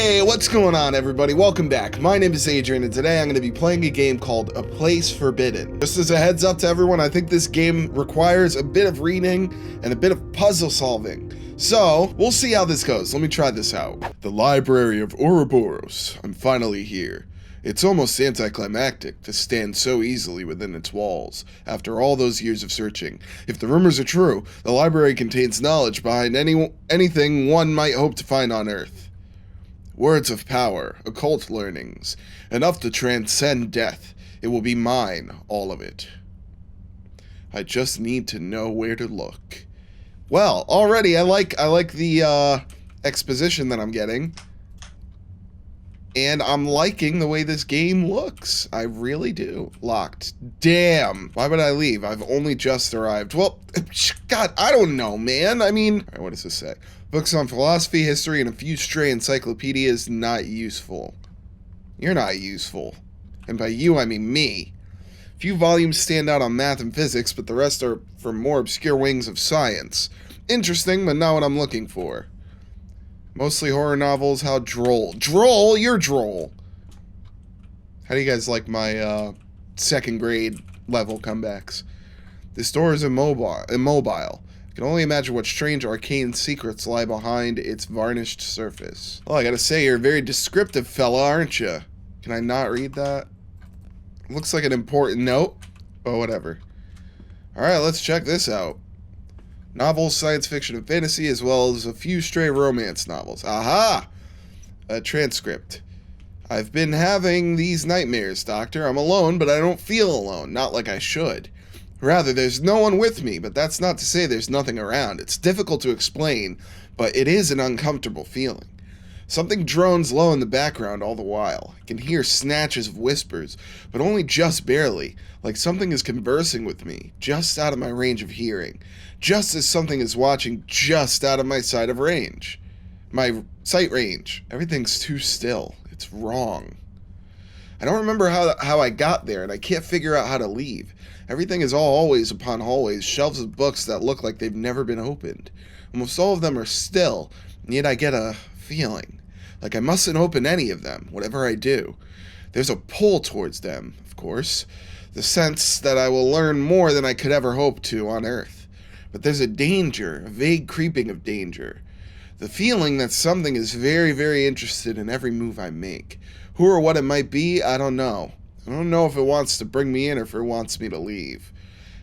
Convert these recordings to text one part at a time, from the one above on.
Hey, what's going on, everybody? Welcome back. My name is Adrian, and today I'm going to be playing a game called A Place Forbidden. Just as a heads up to everyone, I think this game requires a bit of reading and a bit of puzzle solving. So, we'll see how this goes. Let me try this out. The Library of Ouroboros. I'm finally here. It's almost anticlimactic to stand so easily within its walls, after all those years of searching. If the rumors are true, the library contains knowledge behind anything one might hope to find on Earth. Words of power, occult learnings, enough to transcend death. It will be mine, all of it. I just need to know where to look. Well, already I like the exposition that I'm getting. And I'm liking the way this game looks. I really do. Locked. Damn. Why would I leave? I've only just arrived. Well, God, I don't know, man. I mean, all right, what does this say? Books on philosophy, history, and a few stray encyclopedias not useful. You're not useful. And by you, I mean me. Few volumes stand out on math and physics, but the rest are from more obscure wings of science. Interesting, but not what I'm looking for. Mostly horror novels. How droll. Droll? You're droll. How do you guys like my second grade level comebacks? This door is immobile. I can only imagine what strange arcane secrets lie behind its varnished surface. Oh, I gotta say, you're a very descriptive fella, aren't you? Can I not read that? Looks like an important note. Oh, whatever. Alright, let's check this out. Novels, science fiction, and fantasy, as well as a few stray romance novels. Aha! A transcript. I've been having these nightmares, Doctor. I'm alone, but I don't feel alone. Not like I should. Rather, there's no one with me, but that's not to say there's nothing around. It's difficult to explain, but it is an uncomfortable feeling. Something drones low in the background all the while. I can hear snatches of whispers, but only just barely, like something is conversing with me, just out of my range of hearing, just as something is watching just out of my sight range. Everything's too still. It's wrong. I don't remember how I got there, and I can't figure out how to leave. Everything is all hallways upon hallways, shelves of books that look like they've never been opened. Almost all of them are still, and yet I get a feeling. Like I mustn't open any of them, whatever I do. There's a pull towards them, of course. The sense that I will learn more than I could ever hope to on Earth. But there's a danger, a vague creeping of danger. The feeling that something is very, very interested in every move I make. Who or what it might be, I don't know. I don't know if it wants to bring me in or if it wants me to leave.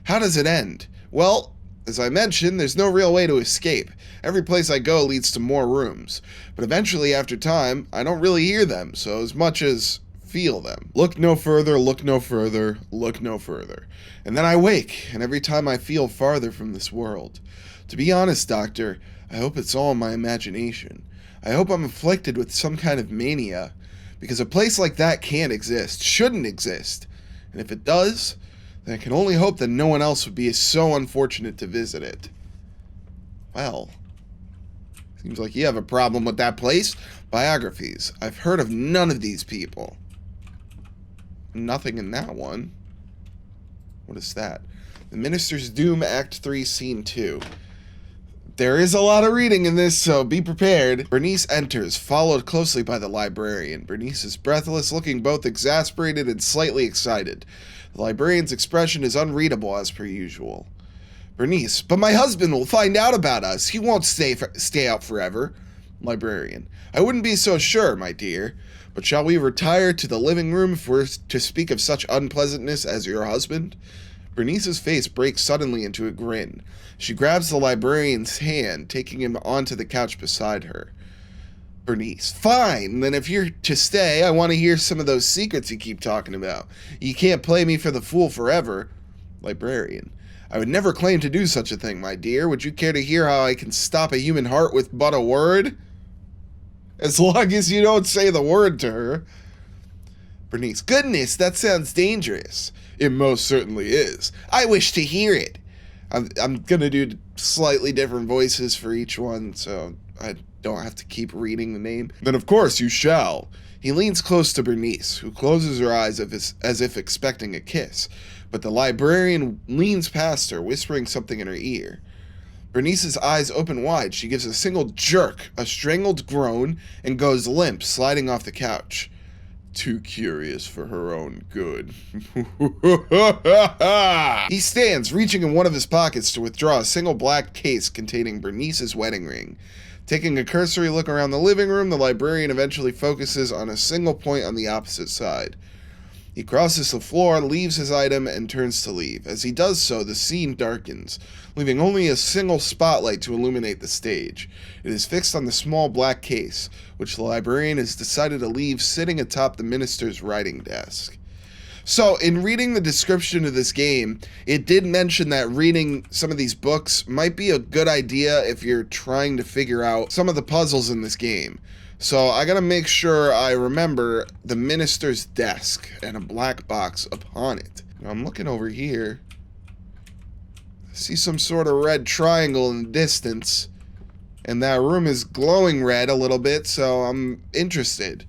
How does it end? Well, as I mentioned, there's no real way to escape. Every place I go leads to more rooms. But eventually, after time, I don't really hear them, so as much as feel them. Look no further, look no further, look no further. And then I wake, and every time I feel farther from this world. To be honest, Doctor, I hope it's all my imagination. I hope I'm afflicted with some kind of mania. Because a place like that can't exist, shouldn't exist. And if it does, then I can only hope that no one else would be so unfortunate to visit it. Well, seems like you have a problem with that place. Biographies. I've heard of none of these people. Nothing in that one. What is that? The Minister's Doom, Act 3, Scene 2. There is a lot of reading in this, so be prepared. Bernice enters, followed closely by the librarian. Bernice is breathless, looking both exasperated and slightly excited. The librarian's expression is unreadable as per usual. Bernice, but my husband will find out about us. He won't stay out forever. Librarian, I wouldn't be so sure, my dear. But shall we retire to the living room if we're to speak of such unpleasantness as your husband? Bernice's face breaks suddenly into a grin. She grabs the librarian's hand, taking him onto the couch beside her. Bernice, fine, then if you're to stay, I want to hear some of those secrets you keep talking about. You can't play me for the fool forever. Librarian, I would never claim to do such a thing, my dear. Would you care to hear how I can stop a human heart with but a word? As long as you don't say the word to her. Bernice, goodness, that sounds dangerous. It most certainly is. I wish to hear it. I'm gonna do slightly different voices for each one, so I don't have to keep reading the name. Then of course you shall. He leans close to Bernice, who closes her eyes as if expecting a kiss, but the librarian leans past her, whispering something in her ear. Bernice's eyes open wide. She gives a single jerk, a strangled groan, and goes limp, sliding off the couch. Too curious for her own good. He stands, reaching in one of his pockets to withdraw a single black case containing Bernice's wedding ring. Taking a cursory look around the living room, the librarian eventually focuses on a single point on the opposite side. He crosses the floor, leaves his item, and turns to leave. As he does so, the scene darkens, leaving only a single spotlight to illuminate the stage. It is fixed on the small black case, which the librarian has decided to leave sitting atop the minister's writing desk. So, in reading the description of this game, it did mention that reading some of these books might be a good idea if you're trying to figure out some of the puzzles in this game. So I gotta make sure I remember the minister's desk and a black box upon it. Now I'm looking over here. I see some sort of red triangle in the distance. And that room is glowing red a little bit, so I'm interested.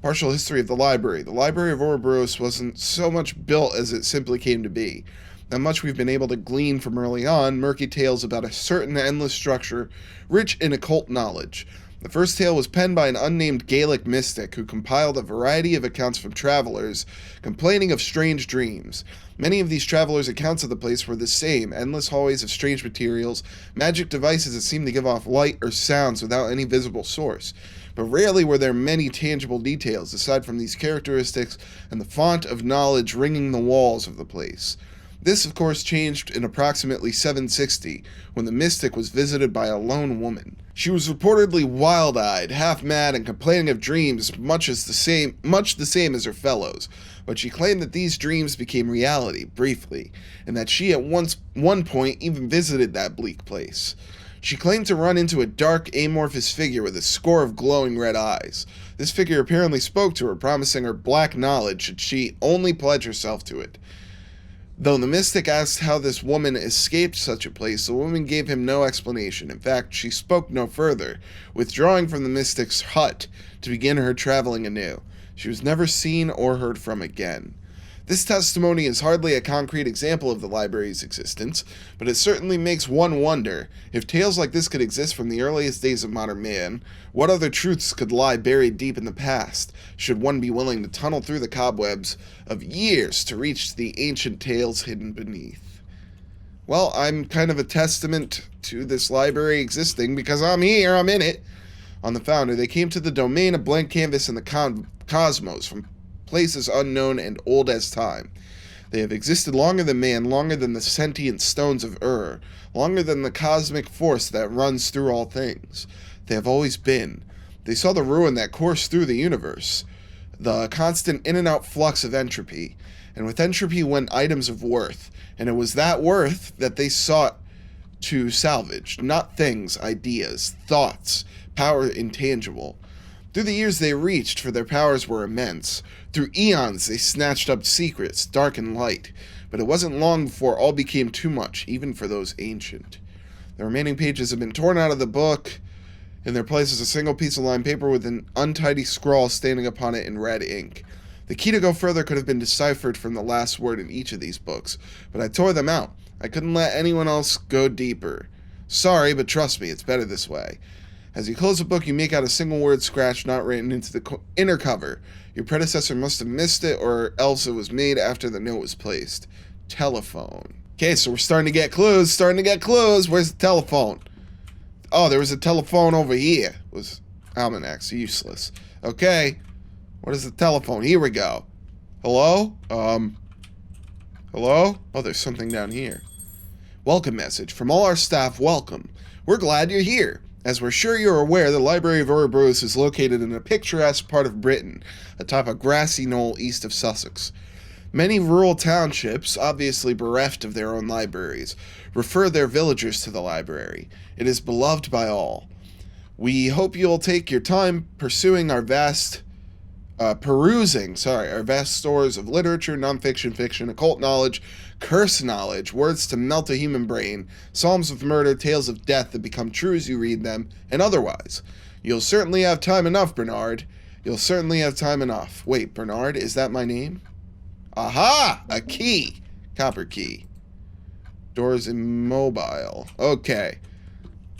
Partial history of the library. The Library of Ouroboros wasn't so much built as it simply came to be. Not much we've been able to glean from early on, murky tales about a certain endless structure, rich in occult knowledge. The first tale was penned by an unnamed Gaelic mystic who compiled a variety of accounts from travelers, complaining of strange dreams. Many of these travelers' accounts of the place were the same, endless hallways of strange materials, magic devices that seemed to give off light or sounds without any visible source. But rarely were there many tangible details, aside from these characteristics and the font of knowledge ringing the walls of the place. This, of course, changed in approximately 760, when the mystic was visited by a lone woman. She was reportedly wild-eyed, half-mad, and complaining of dreams much the same as her fellows, but she claimed that these dreams became reality, briefly, and that she at one point even visited that bleak place. She claimed to run into a dark, amorphous figure with a score of glowing red eyes. This figure apparently spoke to her, promising her black knowledge should she only pledge herself to it. Though the mystic asked how this woman escaped such a place, the woman gave him no explanation. In fact, she spoke no further, withdrawing from the mystic's hut to begin her traveling anew. She was never seen or heard from again. This testimony is hardly a concrete example of the library's existence, but it certainly makes one wonder, if tales like this could exist from the earliest days of modern man, what other truths could lie buried deep in the past, should one be willing to tunnel through the cobwebs of years to reach the ancient tales hidden beneath? Well, I'm kind of a testament to this library existing because I'm here, I'm in it. On the founder, they came to the domain of blank canvas in the cosmos from places unknown and old as time. They have existed longer than man, longer than the sentient stones of Ur, longer than the cosmic force that runs through all things. They have always been. They saw the ruin that coursed through the universe, the constant in and out flux of entropy, and with entropy went items of worth, and it was that worth that they sought to salvage, not things, ideas, thoughts, power intangible. Through the years they reached, for their powers were immense. Through eons they snatched up secrets, dark and light. But it wasn't long before all became too much, even for those ancient. The remaining pages have been torn out of the book. In their place is a single piece of lined paper with an untidy scrawl standing upon it in red ink. The key to go further could have been deciphered from the last word in each of these books, but I tore them out. I couldn't let anyone else go deeper. Sorry, but trust me, it's better this way. As you close the book, you make out a single word scratched, not written, into the inner cover. Your predecessor must have missed it, or else it was made after the note was placed. Telephone. Okay, so we're starting to get clues. Where's the telephone? Oh, there was a telephone over here. It was almanacs, useless. Okay, what is the telephone? Here we go. Hello? Hello? Oh, there's something down here. Welcome message. From all our staff, welcome. We're glad you're here. As we're sure you're aware, the Library of Ouroboros is located in a picturesque part of Britain, atop a grassy knoll east of Sussex. Many rural townships, obviously bereft of their own libraries, refer their villagers to the library. It is beloved by all. We hope you'll take your time perusing our vast stores of literature, nonfiction, fiction, occult knowledge, curse knowledge, words to melt a human brain, psalms of murder, tales of death that become true as you read them, and otherwise. You'll certainly have time enough, Bernard. You'll certainly have time enough. Wait, Bernard, is that my name? Aha! A key. Copper key. Doors immobile. Okay.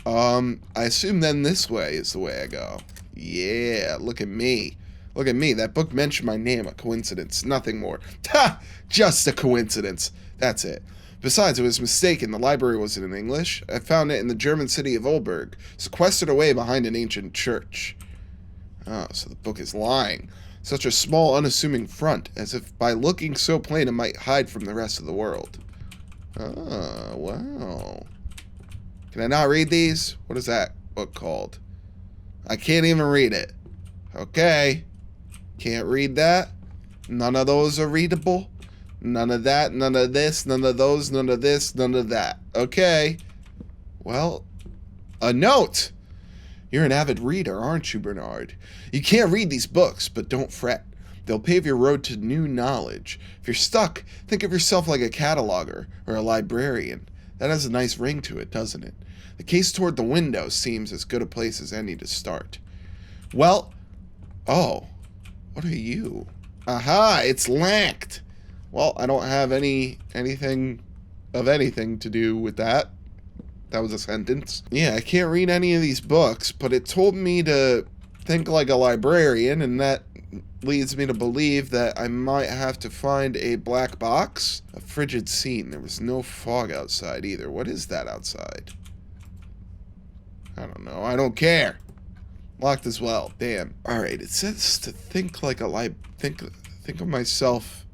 I assume then this way is the way I go. Yeah, look at me. Look at me. That book mentioned my name. A coincidence. Nothing more. Ha! Just a coincidence. That's it. Besides, it was mistaken. The library wasn't in English. I found it in the German city of Olberg, sequestered away behind an ancient church. Oh, so the book is lying. Such a small, unassuming front, as if by looking so plain it might hide from the rest of the world. Oh, wow. Can I not read these? What is that book called? I can't even read it. Okay. Can't read that. None of those are readable. None of that, none of this, none of those, none of this, none of that. Okay. Well, a note. You're an avid reader, aren't you, Bernard? You can't read these books, but don't fret. They'll pave your road to new knowledge. If you're stuck, think of yourself like a cataloger or a librarian. That has a nice ring to it, doesn't it? The case toward the window seems as good a place as any to start. Well, oh, what are you? Aha, it's lanked. Well, I don't have anything to do with that. That was a sentence. Yeah, I can't read any of these books, but it told me to think like a librarian, and that leads me to believe that I might have to find a black box. A frigid scene. There was no fog outside either. What is that outside? I don't know. I don't care. Locked as well. Damn. Alright, it says to think like a think of myself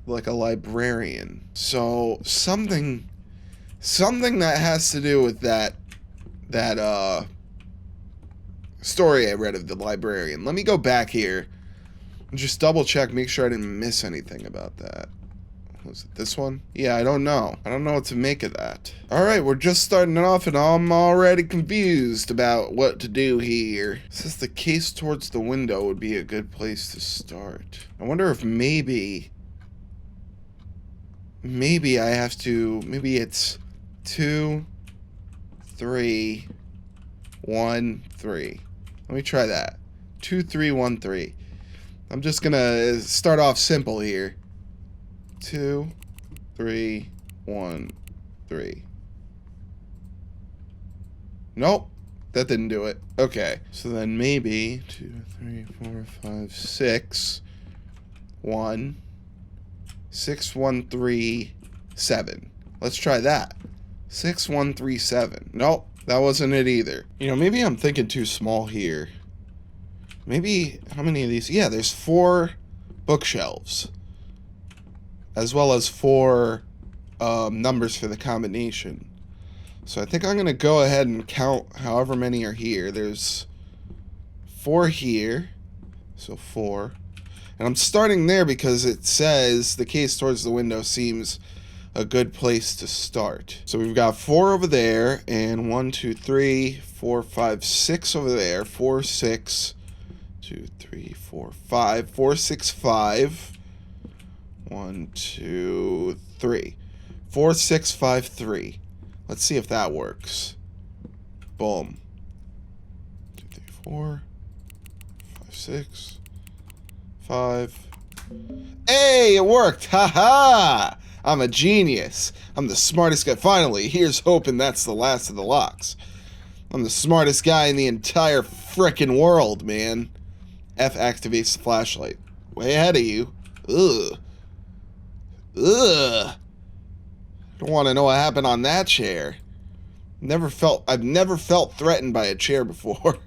like a librarian. So something that has to do with that story I read of the librarian. Let me go back here and just double check, make sure I didn't miss anything about that. Was it this one? Yeah, I don't know. I don't know what to make of that. Alright, we're just starting it off and I'm already confused about what to do here. It says the case towards the window would be a good place to start. I wonder if maybe I have to, maybe it's 2, 3, 1, 3. Let me try that. 2, 3, 1, 3. I'm just gonna start off simple here. 2, 3, 1, 3. Nope. That didn't do it. Okay. So then maybe 2, 3, 4, 5, 6. 1. 6, 1, 3, 7. Let's try that. 6, 1, 3, 7. Nope. That wasn't it either. You know, maybe I'm thinking too small here. Maybe, how many of these? Yeah, there's 4 bookshelves. As well as 4 numbers for the combination. So I think I'm going to go ahead and count however many are here. There's 4 here. So 4. And I'm starting there because it says the case towards the window seems a good place to start. So we've got 4 over there, and 1, 2, 3, 4, 5, 6 over there. 4, 6, 2, 3, 4, 5. 4, 6, 5. 1, 2, 3. 4, 6, 5, 3. Let's see if that works. Boom. 2, 3, 4, 5, 6, 5. Hey, it worked! Ha-ha! I'm a genius. I'm the smartest guy. Finally, here's hoping that's the last of the locks. I'm the smartest guy in the entire frickin' world, man. F activates the flashlight. Way ahead of you. Ugh. Ugh. Don't want to know what happened on that chair. I've never felt threatened by a chair before.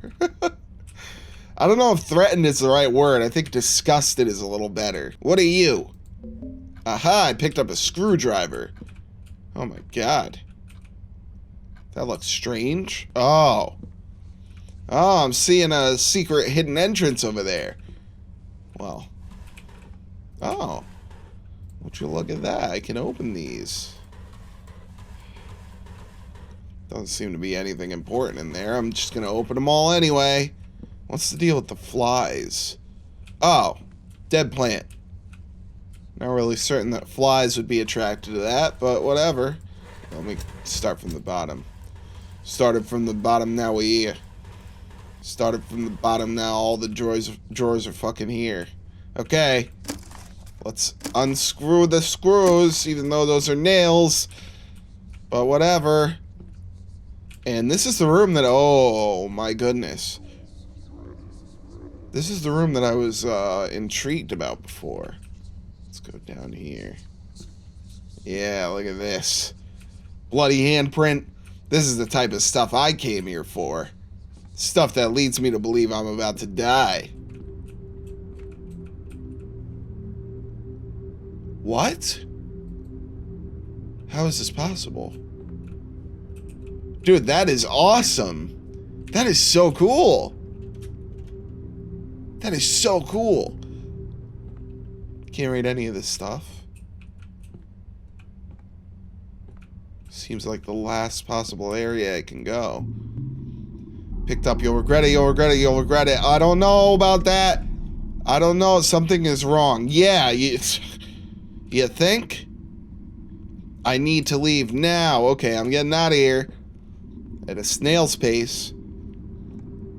I don't know if threatened is the right word. I think disgusted is a little better. What are you? Aha, I picked up a screwdriver. Oh my god. That looks strange. Oh. Oh, I'm seeing a secret hidden entrance over there. Well. Oh. Would you look at that? I can open these. Doesn't seem to be anything important in there. I'm just gonna open them all anyway. What's the deal with the flies? Oh. Dead plant. Not really certain that flies would be attracted to that, but whatever. Let me start from the bottom. Started from the bottom, now we here. Started from the bottom, now all the drawers are fucking here. Okay. Let's unscrew the screws, even though those are nails. But whatever. And this is the room that, oh my goodness. This is the room that I was intrigued about before. Let's go down here. Yeah, look at this. Bloody handprint. This is the type of stuff I came here for. Stuff that leads me to believe I'm about to die. What? How is this possible? Dude, that is awesome. That is so cool. That is so cool. Can't read any of this stuff. Seems like the last possible area I can go. Picked up, you'll regret it, you'll regret it, you'll regret it. I don't know about that. I don't know, something is wrong. Yeah, you think? I need to leave now. Okay, I'm getting out of here. At a snail's pace.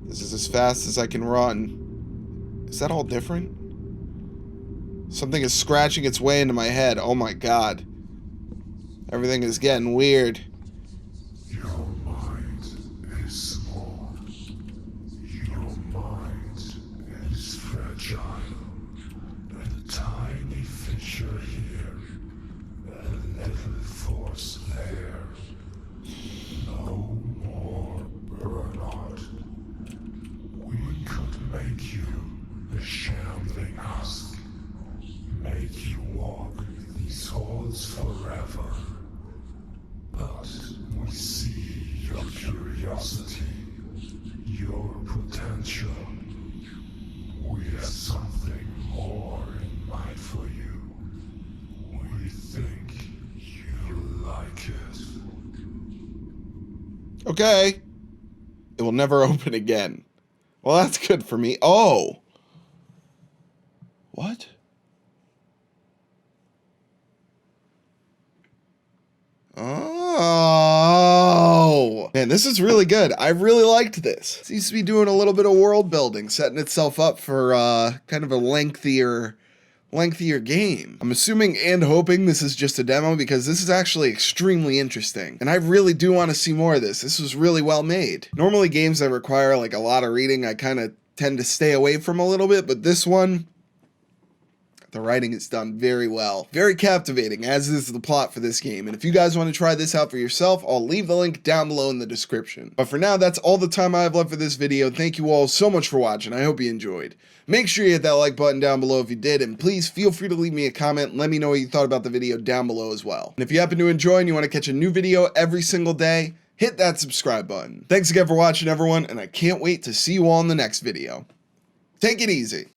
This is as fast as I can run. Is that all different? Something is scratching its way into my head. Oh my god. Everything is getting weird. Your mind is small. Your mind is fragile. A tiny fissure here. A little force there. No more, Bernard. We could make you a shambling husk. Make you walk these halls forever. But we see your curiosity, your potential. We have something more in mind for you. We think you like it. Okay. It will never open again. Well, that's good for me. Oh. What? Oh. Man, this is really good. I really liked this. It seems to be doing a little bit of world building, setting itself up for kind of a lengthier game. I'm assuming and hoping this is just a demo because this is actually extremely interesting. And I really do want to see more of this. This was really well made. Normally games that require like a lot of reading, I kind of tend to stay away from a little bit, but this one, the writing is done very well. Very captivating, as is the plot for this game. And if you guys want to try this out for yourself, I'll leave the link down below in the description. But for now, that's all the time I have left for this video. Thank you all so much for watching. I hope you enjoyed. Make sure you hit that like button down below if you did, and please feel free to leave me a comment and let me know what you thought about the video down below as well. And if you happen to enjoy and you want to catch a new video every single day, hit that subscribe button. Thanks again for watching, everyone, and I can't wait to see you all in the next video. Take it easy.